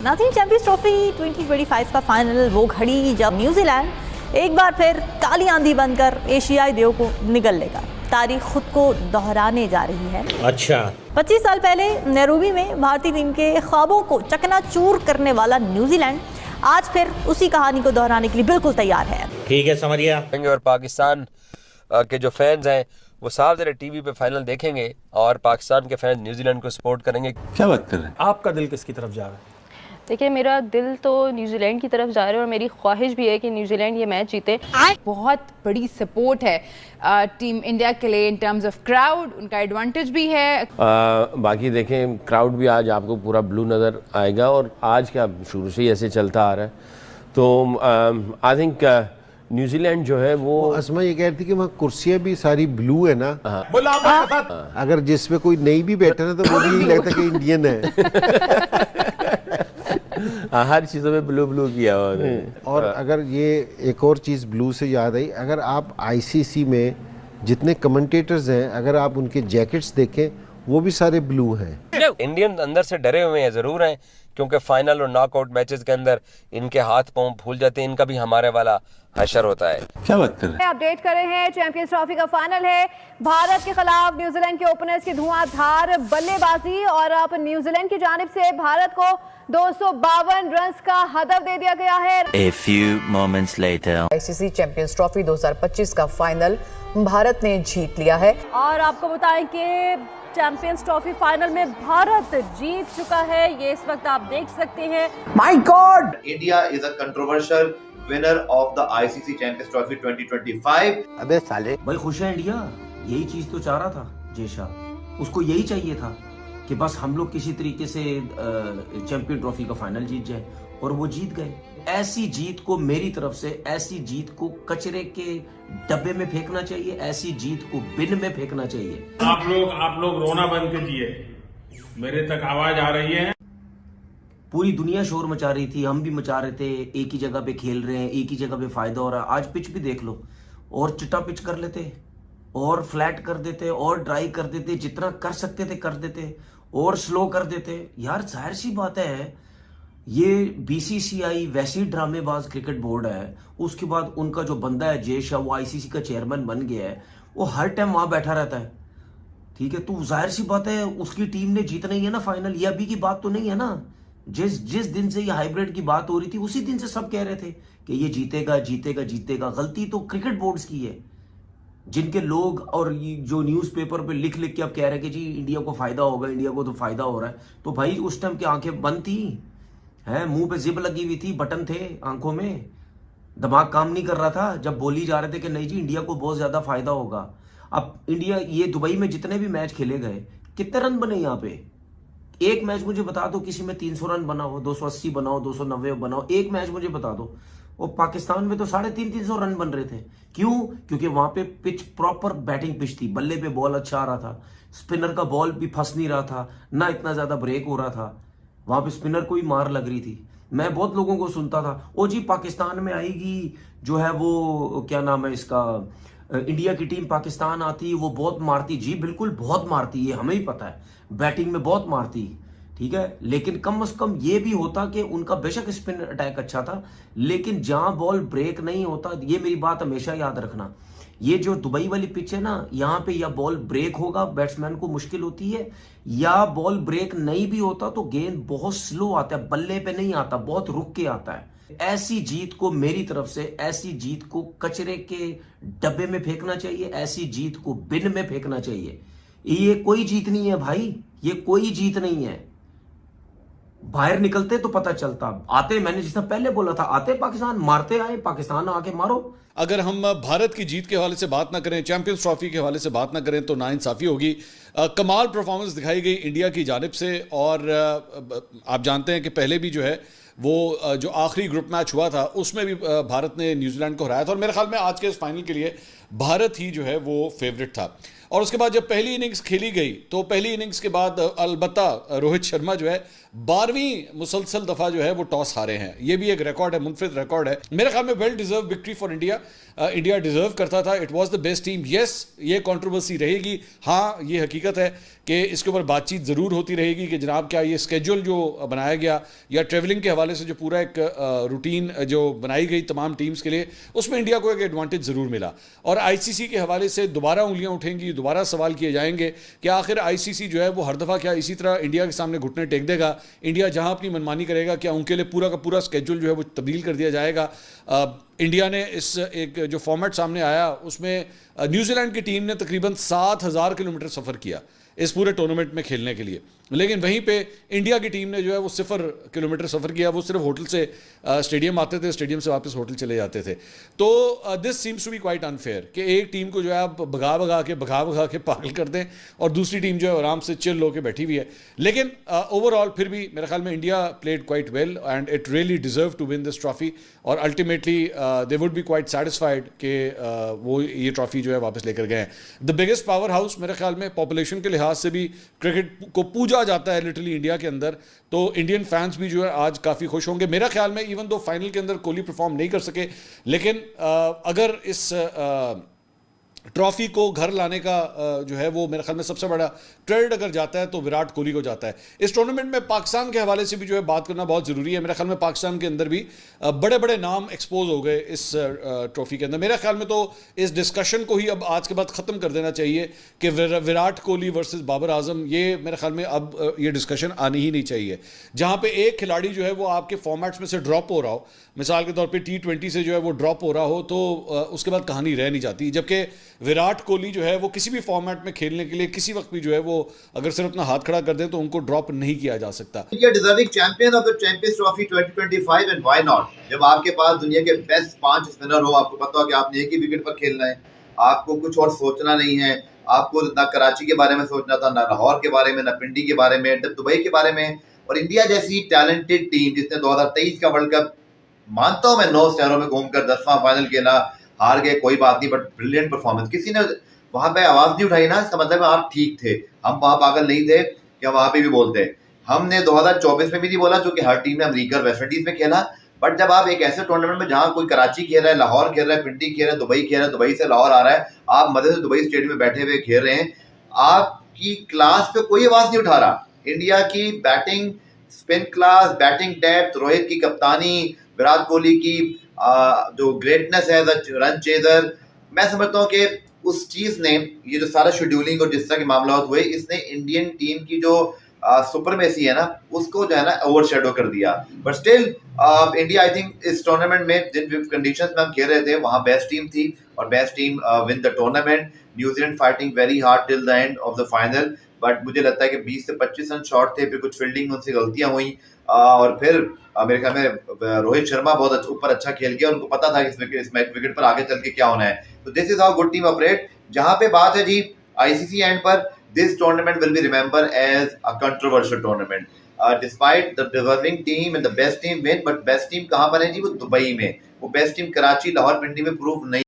नाज़रीन, champions trophy 2025 का final वो घड़ी जब न्यूजीलैंड एक बार फिर काली आंधी बनकर एशियाई देव को निगल लेगा। तारीख खुद को दोहराने जा रही है। अच्छा, 25 साल पहले नैरोबी में भारतीय टीम के ख्वाबों को चकनाचूर करने वाला न्यूजीलैंड आज फिर उसी कहानी को दोहराने के लिए बिल्कुल तैयार है। ठीक है, समझ गया। और पाकिस्तान के जो फैंस हैं वो साफ ज़रा टीवी पे फाइनल देखेंगे और पाकिस्तान के फैंस न्यूजीलैंड को सपोर्ट करेंगे। क्या बात कर रहे हैं? आपका दिल किसकी तरफ जा रहा है? देखिए, मेरा दिल तो न्यूजीलैंड की तरफ जा रहा है और मेरी ख्वाहिश भी है कि न्यूजीलैंड ये मैच जीते। बहुत बड़ी सपोर्ट है टीम इंडिया के लिए इन टर्म्स ऑफ क्राउड, उनका एडवांटेज भी है। बाकी देखें, क्राउड भी आज आपको पूरा ब्लू नज़र आएगा और आज क्या शुरू से ही ऐसे चलता आ रहा है। तो आई थिंक न्यूजीलैंड जो है वो असमा ये कह रही थी कि वहाँ कुर्सियाँ भी सारी ब्लू है ना। अगर जिसमें कोई नहीं भी बैठा ना तो वो भी यही लगता है कि इंडियन है। हर चीज़ों में ब्लू ब्लू किया हुआ है। और अगर ये एक और चीज़ ब्लू से याद आई, अगर आप आईसीसी में जितने कमेंटेटर्स हैं अगर आप उनके जैकेट्स देखें वो भी सारे ब्लू हैं। इंडियन अंदर से डरे हुए हैं ज़रूर हैं, क्योंकि फाइनल और नॉकआउट मैचेस के अंदर इनके हाथ पांव फूल जाते हैं। इनका भी हमारे वाला हशर होता है। क्या बात कर रहे हैं? अपडेट कर रहे हैं, चैंपियंस ट्रॉफी का फाइनल है। भारत के खिलाफ न्यूजीलैंड के ओपनर्स की धुआंधार बल्लेबाजी और अब न्यूजीलैंड की जानिब से भारत को 252 रन का हदफ दे दिया गया है। A few moments later. ICC champions trophy 2025 का फाइनल भारत ने जीत लिया है। और आपको बताएं कि चैंपियंस ट्रॉफी फाइनल में भारत जीत चुका है। ये इस वक्त आप देख सकते हैं। My God! India is a controversial winner of the ICC champions trophy 2025। अबे साले, भाई खुश है इंडिया, यही चीज तो चाह रहा था जेशा, उसको यही चाहिए था कि बस हम लोग किसी तरीके से चैंपियन ट्रॉफी का फाइनल जीत जाए और वो जीत गए। ऐसी जीत को मेरी तरफ से, ऐसी जीत को कचरे के डब्बे में फेंकना चाहिए, ऐसी जीत को बिन में फेंकना चाहिए। आप लोग रोना बंद कीजिए, मेरे तक आवाज आ रही है। पूरी दुनिया शोर मचा रही थी, हम भी मचा रहे थे, एक ही जगह पे खेल रहे हैं, एक ही जगह पे फायदा हो रहा है। आज पिच भी देख लो, और चिट्टा पिच कर लेते और फ्लैट कर देते और ड्राई कर देते, जितना कर सकते थे कर देते और स्लो कर देते। यार जाहिर सी बात है, ये बीसीसीआई वैसी ड्रामेबाज क्रिकेट बोर्ड है, उसके बाद उनका जो बंदा है जय शाह, वो आईसीसी का चेयरमैन बन गया है, वो हर टाइम वहां बैठा रहता है। ठीक है, तो जाहिर सी बात है उसकी टीम ने जीतना ही है ना फाइनल। ये अभी की बात तो नहीं है ना। जिस दिन से ये हाइब्रिड की बात हो रही थी उसी दिन से सब कह रहे थे कि ये जीतेगा जीतेगा जीतेगा। गलती तो क्रिकेट बोर्ड्स की है, जिनके लोग और जो न्यूज़पेपर पे लिख लिख के अब कह रहे हैं कि जी इंडिया को फायदा होगा, इंडिया को तो फायदा हो रहा है। तो भाई उस टाइम की आंखें बंद थी, है मुंह पे जिप लगी हुई थी, बटन थे आंखों में, दिमाग काम नहीं कर रहा था जब बोली जा रहे थे कि नहीं जी इंडिया को बहुत ज्यादा फायदा होगा। अब इंडिया, ये दुबई में जितने भी मैच खेले गए, कितने रन बने यहाँ पे? एक मैच मुझे बता दो किसी में 300 रन बनाओ, 280 बनाओ, 290 बनाओ, एक मैच मुझे बता दो। और पाकिस्तान में तो 350 रन बन रहे थे। क्यों? क्योंकि वहां पे पिच प्रॉपर बैटिंग पिच थी, बल्ले पे बॉल अच्छा आ रहा था, स्पिनर का बॉल भी फंस नहीं रहा था, ना इतना ज्यादा ब्रेक हो रहा था, वहां पे स्पिनर को ही मार लग रही थी। मैं बहुत लोगों को सुनता था, ओ जी पाकिस्तान में आएगी जो है वो क्या नाम है इसका, इंडिया की टीम पाकिस्तान आती, वो बहुत मारती। जी बिल्कुल बहुत मारती, ये हमें ही पता है, बैटिंग में बहुत मारती, ठीक है। लेकिन कम से कम ये भी होता कि उनका बेशक स्पिन अटैक अच्छा था, लेकिन जहां बॉल ब्रेक नहीं होता, ये मेरी बात हमेशा याद रखना, ये जो दुबई वाली पिच है ना, यहाँ पे या बॉल ब्रेक होगा, बैट्समैन को मुश्किल होती है, या बॉल ब्रेक नहीं भी होता तो गेंद बहुत स्लो आता है, बल्ले पे नहीं आता, बहुत रुक के आता है। ऐसी जीत को मेरी तरफ से, ऐसी जीत को कचरे के डब्बे में फेंकना चाहिए, ऐसी जीत को बिन में फेंकना चाहिए। ये कोई जीत नहीं है भाई, ये कोई जीत नहीं है। बाहर निकलते तो पता चलता, आते, मैंने जिस तरह पहले बोला था, आते पाकिस्तान, मारते आए पाकिस्तान, आके मारो। अगर हम भारत की जीत के हवाले से बात ना करें, चैंपियंस ट्रॉफी के हवाले से बात ना करें तो नाइंसाफी होगी। कमाल परफॉर्मेंस दिखाई गई इंडिया की जानिब से, और आप जानते हैं कि पहले भी जो है वो जो आखिरी ग्रुप मैच हुआ था उसमें भी भारत ने न्यूजीलैंड को हराया था, और मेरे ख्याल में आज के इस फाइनल के लिए भारत ही जो है वो फेवरेट था। और उसके बाद जब पहली इनिंग्स खेली गई तो पहली इनिंग्स के बाद अलबत्ता रोहित शर्मा जो है 12वीं मुसलसल दफा जो है वो टॉस हारे हैं। ये भी एक रिकॉर्ड है, मुनफरिद रिकॉर्ड है। मेरे ख्याल में well deserve victory for India. India deserve करता था, it was the best team. Yes, ये कंट्रोवर्सी रहेगी, हाँ ये हकीकत है कि इसके ऊपर बातचीत ज़रूर होती रहेगी कि जनाब क्या ये स्केड्यूल जो बनाया गया या ट्रेवलिंग के हवाले से जो पूरा एक रूटीन जो बनाई गई तमाम टीम्स के लिए, उसमें इंडिया को एक एडवांटेज ज़रूर मिला। और आईसीसी के हवाले से दोबारा उंगलियां उठेंगी, दोबारा सवाल किए जाएंगे कि आखिर आईसीसी जो है वो हर दफ़ा क्या इसी तरह इंडिया के सामने घुटने टेक देगा, इंडिया जहां अपनी मनमानी करेगा क्या उनके लिए पूरा का पूरा स्केड्यूल जो है वो तब्दील कर दिया जाएगा। इंडिया ने इस एक जो फॉर्मेट सामने आया उसमें न्यूजीलैंड की टीम ने तकरीबन 7,000 किलोमीटर सफ़र किया इस पूरे टूर्नामेंट में खेलने के लिए, लेकिन वहीं पे इंडिया की टीम ने जो है वो 0 किलोमीटर सफ़र किया। वो सिर्फ होटल से स्टेडियम आते थे, स्टेडियम से वापस होटल चले जाते थे। तो this seems to be quite unfair कि एक टीम को जो है आप भगा भगा के पागल कर दें और दूसरी टीम जो है आराम से चिल होकर बैठी हुई है। लेकिन ओवरऑल फिर भी मेरे ख्याल में India played quite well and it really deserve to win this trophy और ultimately they would be quite satisfied कि वो ये ट्रॉफी जो है वापस लेकर गए हैं। द बिगेस्ट पावर हाउस मेरे ख्याल में पॉपुलेशन के लिहाज से भी क्रिकेट को पूजा जाता है लिटरली इंडिया के अंदर, तो इंडियन फैंस भी जो है आज काफ़ी खुश होंगे। मेरा ख्याल में इवन दो फाइनल के अंदर कोहली परफॉर्म नहीं कर सके, लेकिन अगर इस ट्रॉफी को घर लाने का जो है वो मेरे ख्याल में सबसे बड़ा क्रेडिट अगर जाता है तो विराट कोहली को जाता है। इस टूर्नामेंट में पाकिस्तान के हवाले से भी जो है बात करना बहुत ज़रूरी है। मेरे ख्याल में पाकिस्तान के अंदर भी बड़े बड़े नाम एक्सपोज हो गए इस ट्रॉफी के अंदर। मेरे ख्याल में तो इस डिस्कशन को ही अब आज के बाद ख़त्म कर देना चाहिए कि विराट कोहली वर्सेस बाबर आजम, ये मेरे ख्याल में अब ये डिस्कशन आनी ही नहीं चाहिए। जहाँ पे एक खिलाड़ी जो है वो आपके फॉर्मेट्स में से ड्रॉप हो रहा हो, मिसाल के तौर पे T20 से जो है वो ड्रॉप हो रहा हो, तो उसके बाद कहानी रह नहीं जाती। जबकि विराट कोहली जो है वो किसी भी फॉर्मेट में खेलने के लिए किसी वक्त भी जो है वो अगर सिर्फ अपना हाथ खड़ा कर दें तो उनको ड्रॉप नहीं किया जा सकता। India deserving champion of the champions trophy 2025 and why not. जब आपके पास दुनिया के बेस्ट 5 स्पिनर हो, आपको पता हो कि आपने एक ही विकेट पर खेलना है, आपको कुछ और सोचना नहीं है, आपको ना कराची के बारे में सोचना था, ना लाहौर के बारे में, ना पिंडी के बारे में, ना दुबई के बारे में। और इंडिया जैसी टैलेंटेड टीम जिसने 2023 का वर्ल्ड कप, मानता हूं मैं 9 शहरों में घूमकर 10वां फाइनल खेला, हार गए कोई बात नहीं, बट ब्रिलियंट परफॉर्मेंस। किसी ने वहां पे आवाज नहीं उठाई ना, इसका मतलब आप ठीक थे, हम वहां पागल नहीं थे कि हम वहां पे भी बोलते हैं। हमने 2024 में भी नहीं बोला क्योंकि हर टीम ने अमेरिका और वेस्ट इंडीज में खेला, बट जब आप एक ऐसे टूर्नामेंट में जहां कोई कराची खेल रहा है, लाहौर खेल रहा है, पिंडी खेल रहा है, दुबई खेल रहा है, दुबई से लाहौर आ रहा है, आप मजे से दुबई स्टेडियम में बैठे हुए खेल रहे हैं, आपकी क्लास पे कोई आवाज नहीं उठा रहा। इंडिया की batting spin class, batting depth, Rohit की कप्तानी, विराट कोहली की जो ग्रेटनेस है, रन चेजर, मैं समझता हूँ कि उस चीज ने, ये जो सारा शेड्यूलिंग और जिस तरह के मामला हुए, इसने इंडियन टीम की जो सुपरमेसी है ना, उसको जो है ना ओवरशैडो कर दिया। But still India I think इस टूर्नामेंट में जिन कंडीशंस में हम खेल रहे थे वहाँ बेस्ट टीम थी और best team win the tournament. New Zealand fighting very hard till the end of the final, but मुझे लगता है कि 20 से 25 रन शॉर्ट थे, फिर कुछ फील्डिंग में उनसे गलतियां हुई और फिर मेरे ख्याल में रोहित शर्मा बहुत ऊपर अच्छा खेल गया, उनको पता था कि इस विकेट पर आगे चल के क्या होना है। तो this is how good team operate. जहां पे बात है जी आईसीसी एंड पर, this tournament will be remember as a controversial tournament despite the deserving team and the best team win, but best team कहां पर है जी? वो दुबई में। वो बेस्ट टीम कराची, लाहौर, पिंडी में प्रूव नहीं